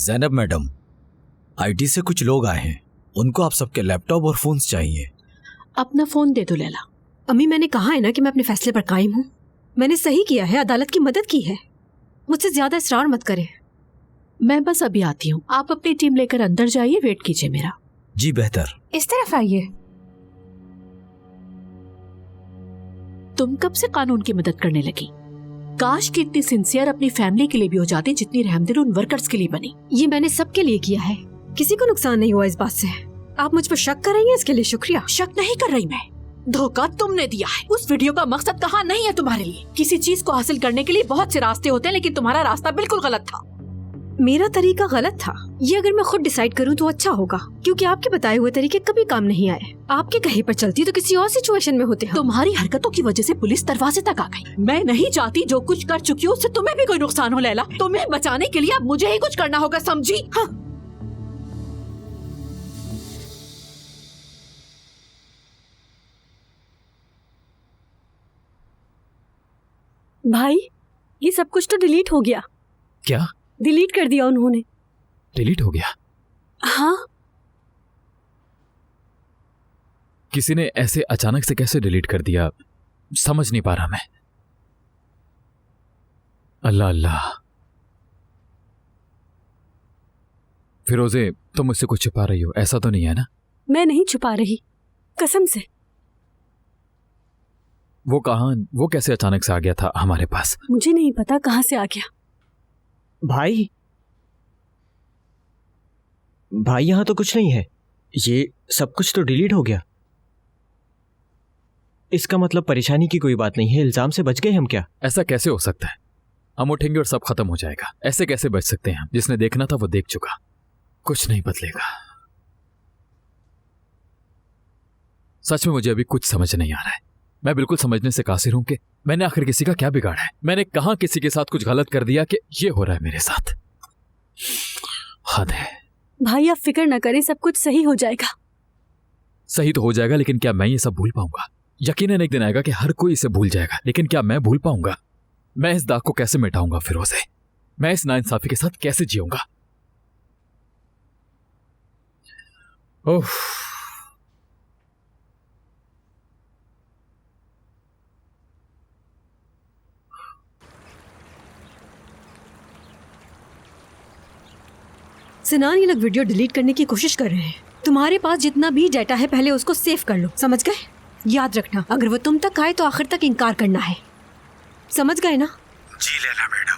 Zainab madam, IT से कुछ लोग आए हैं, उनको आप सबके लैपटॉप और फोन्स चाहिए। अपना फोन दे दो लैला। अम्मी, मैंने कहा है ना कि मैं अपने फैसले पर कायम हूँ। मैंने सही किया है, अदालत की मदद की है। मुझसे ज्यादा इसरार मत करें। मैं बस अभी आती हूँ, आप अपनी टीम लेकर अंदर जाइए, वेट कीजिए मेरा। जी बेहतर। इस तरफ आइए। तुम कब से कानून की मदद करने लगी? काश कि इतनी सिंसियर अपनी फैमिली के लिए भी हो जाती जितनी रहमदिल उन वर्कर्स के लिए बनी। ये मैंने सबके लिए किया है, किसी को नुकसान नहीं हुआ इस बात से। आप मुझ पर शक कर रही हैं, इसके लिए शुक्रिया। शक नहीं कर रही मैं, धोखा तुमने दिया है। उस वीडियो का मकसद कहाँ नहीं है तुम्हारे लिए। किसी चीज को हासिल करने के लिए बहुत से रास्ते होते हैं, लेकिन तुम्हारा रास्ता बिल्कुल गलत था। मेरा तरीका गलत था, ये अगर मैं खुद डिसाइड करूं तो अच्छा होगा, क्योंकि आपके बताए हुए तरीके कभी काम नहीं आए। आपके कहे पर चलती तो किसी और सिचुएशन में होते हम। तुम्हारी हरकतों की वजह से पुलिस दरवाजे तक आ गई। मैं नहीं चाहती जो कुछ कर चुकी हूँ उससे तुम्हें भी कोई नुकसान हो लैला। तुम्हें बचाने के लिए अब मुझे ही कुछ करना होगा, समझी? हाँ। भाई, ये सब कुछ तो डिलीट हो गया। क्या? डिलीट कर दिया उन्होंने। डिलीट हो गया? हाँ। किसी ने ऐसे अचानक से कैसे डिलीट कर दिया, समझ नहीं पा रहा मैं। अल्लाह अल्लाह। फिरोजे, तुम मुझसे कुछ छुपा रही हो, ऐसा तो नहीं है ना? मैं नहीं छुपा रही, कसम से। वो कैसे अचानक से आ गया था हमारे पास? मुझे नहीं पता कहां से आ गया। भाई यहाँ तो कुछ नहीं है, ये सब कुछ तो डिलीट हो गया। इसका मतलब परेशानी की कोई बात नहीं है, इल्जाम से बच गए हम क्या? ऐसा कैसे हो सकता है? हम उठेंगे और सब खत्म हो जाएगा। ऐसे कैसे बच सकते हैं हम? जिसने देखना था वो देख चुका, कुछ नहीं बदलेगा। सच में मुझे अभी कुछ समझ नहीं आ रहा है। मैं बिल्कुल समझने से कासिर हूं कि मैंने आखिर किसी का क्या बिगाड़ा है। मैंने कहां किसी के साथ कुछ गलत कर दिया कि ये हो रहा है मेरे साथ? हद है। भाई, आप फिक्र न करें, सब कुछ सही हो जाएगा। सही तो हो जाएगा, लेकिन क्या मैं ये सब भूल पाऊंगा? यकीनन एक दिन आएगा कि हर कोई इसे भूल जाएगा, लेकिन क्या मैं भूल पाऊंगा? मैं इस दाग को कैसे मिटाऊंगा फिरोज़े? मैं इस नाइंसाफी के साथ कैसे जीऊंगा? ओह, सिनान, ये लोग वीडियो डिलीट करने की कोशिश कर रहे हैं। तुम्हारे पास जितना भी डाटा है पहले उसको सेव कर लो, समझ गए? याद रखना, अगर वो तुम तक आए तो आखिर तक इनकार करना है, समझ गए ना? जी लैला मैडम।